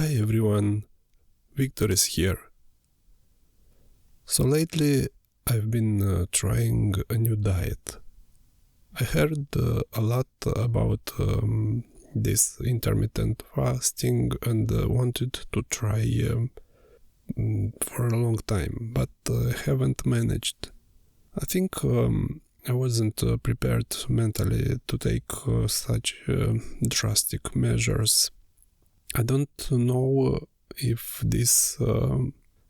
Hi everyone, Victor is here. So lately I've been trying a new diet. I heard a lot about this intermittent fasting and wanted to try for a long time, but haven't managed. I think I wasn't prepared mentally to take such drastic measures. I don't know if this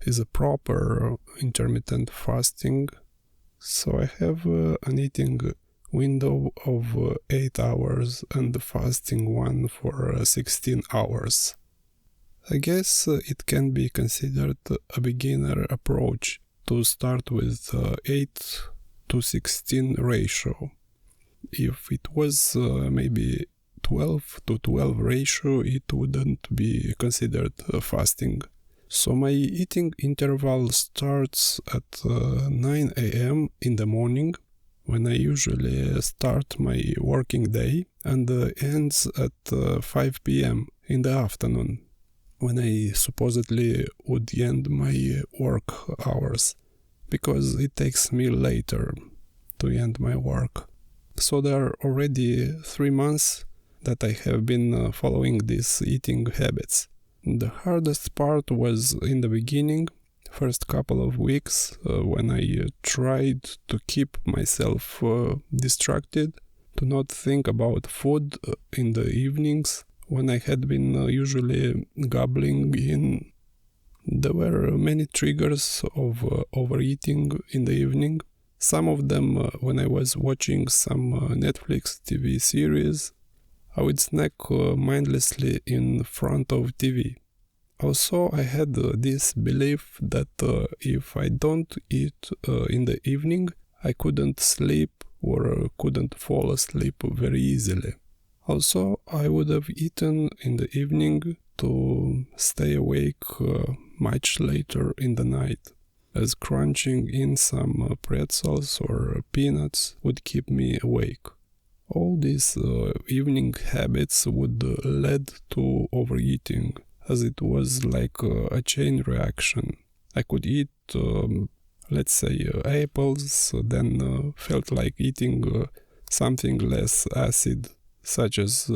is a proper intermittent fasting, so I have an eating window of 8 hours and the fasting one for 16 hours. I guess it can be considered a beginner approach to start with 8 to 16 ratio. If it was maybe 12 to 12 ratio, it wouldn't be considered fasting. So my eating interval starts at 9 a.m. in the morning, when I usually start my working day, and ends at 5 p.m. in the afternoon, when I supposedly would end my work hours, because it takes me later to end my work. So there are already 3 months that I have been following these eating habits. The hardest part was in the beginning, first couple of weeks, when I tried to keep myself distracted, to not think about food in the evenings, when I had been usually gobbling in. There were many triggers of overeating in the evening. Some of them when I was watching some Netflix TV series, I would snack mindlessly in front of TV. Also, I had this belief that if I don't eat in the evening, I couldn't sleep or couldn't fall asleep very easily. Also, I would have eaten in the evening to stay awake much later in the night, as crunching in some pretzels or peanuts would keep me awake. All these evening habits would lead to overeating, as it was like a chain reaction. I could eat, let's say, apples, then felt like eating something less acid, such as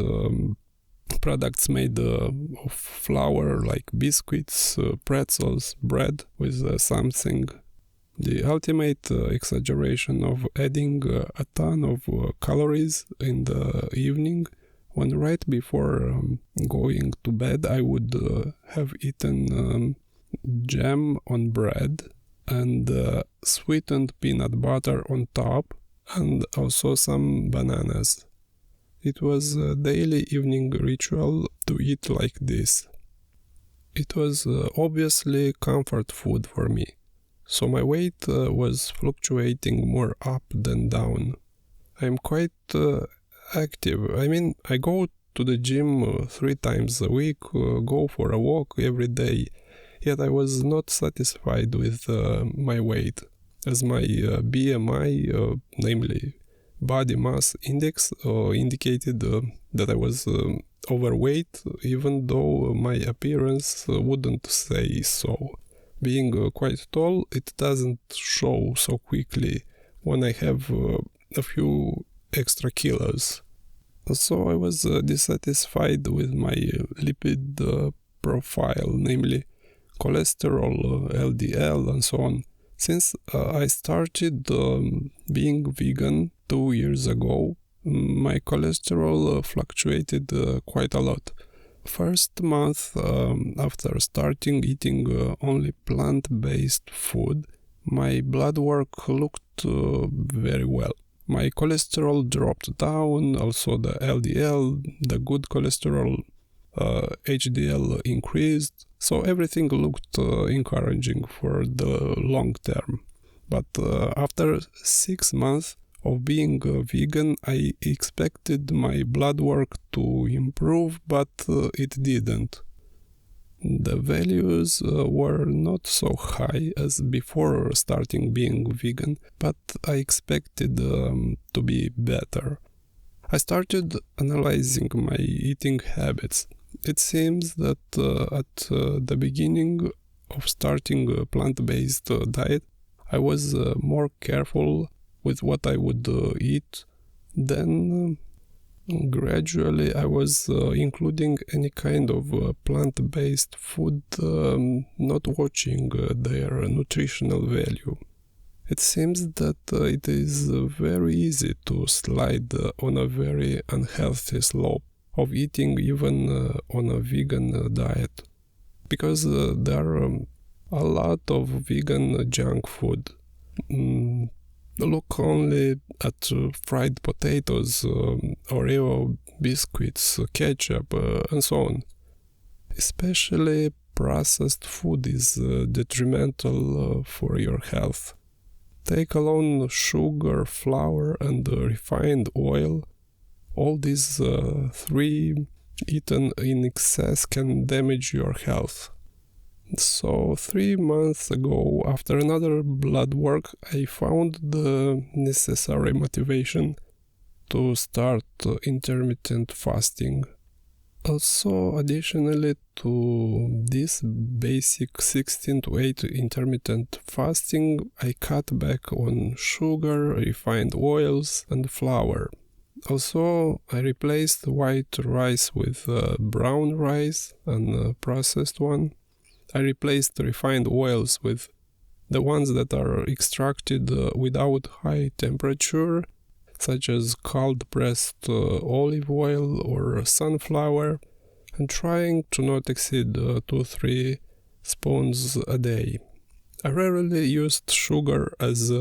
products made of flour, like biscuits, pretzels, bread with something. The ultimate exaggeration of adding a ton of calories in the evening, when right before going to bed I would have eaten jam on bread and sweetened peanut butter on top, and also some bananas. It was a daily evening ritual to eat like this. It was obviously comfort food for me. So my weight was fluctuating more up than down. I'm quite active. I mean, I go to the gym 3 times a week, go for a walk every day. Yet I was not satisfied with my weight, as my BMI, namely body mass index, indicated that I was overweight, even though my appearance wouldn't say so. Being quite tall, it doesn't show so quickly when I have a few extra kilos. So I was dissatisfied with my lipid profile, namely cholesterol, LDL, and so on. Since I started being vegan 2 years ago, my cholesterol fluctuated quite a lot. First month after starting eating only plant-based food, my blood work looked very well. My cholesterol dropped down, also the LDL, the good cholesterol, HDL increased, so everything looked encouraging for the long term. But after 6 months of being vegan, I expected my blood work to improve, but it didn't. The values were not so high as before starting being vegan, but I expected to be better. I started analyzing my eating habits. It seems that at the beginning of starting a plant-based diet, I was more careful with what I would eat. Then gradually I was including any kind of plant-based food, not watching their nutritional value. It seems that it is very easy to slide on a very unhealthy slope of eating even on a vegan diet, because there are a lot of vegan junk food. Look only at fried potatoes, Oreo biscuits, ketchup, and so on. Especially processed food is detrimental for your health. Take alone sugar, flour, and refined oil. All these three eaten in excess can damage your health. So 3 months ago, after another blood work, I found the necessary motivation to start intermittent fasting. Also, additionally to this basic 16 to 8 intermittent fasting, I cut back on sugar, refined oils, and flour. Also, I replaced white rice with brown rice, and processed one. I replaced refined oils with the ones that are extracted without high temperature, such as cold-pressed olive oil or sunflower, and trying to not exceed 2-3 spoons a day. I rarely used sugar as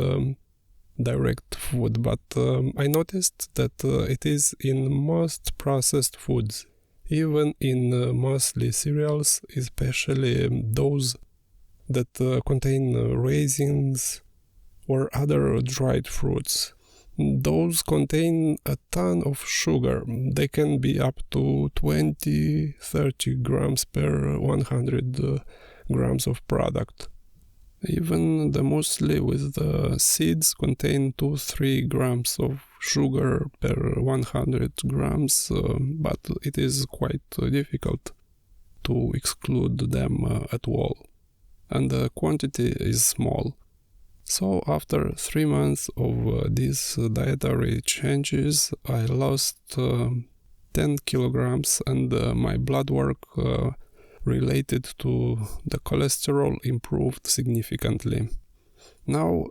direct food, but I noticed that it is in most processed foods, even in mostly cereals, especially those that contain raisins or other dried fruits. Those contain a ton of sugar. They can be up to 20-30 grams per 100 grams of product. Even the muesli with the seeds contain 2-3 grams of sugar per 100 grams, but it is quite difficult to exclude them at all, and the quantity is small. So after 3 months of these dietary changes, I lost 10 kilograms, and my blood work related to the cholesterol improved significantly. Now,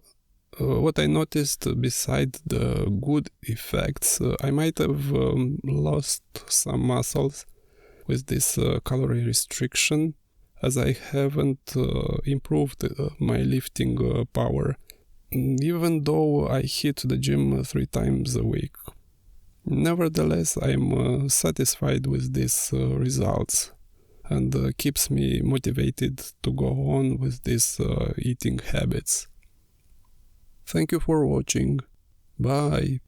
what I noticed beside the good effects, I might have lost some muscles with this calorie restriction, as I haven't improved my lifting power, even though I hit the gym 3 times a week. Nevertheless, I'm satisfied with these results, and keeps me motivated to go on with these eating habits. Thank you for watching. Bye!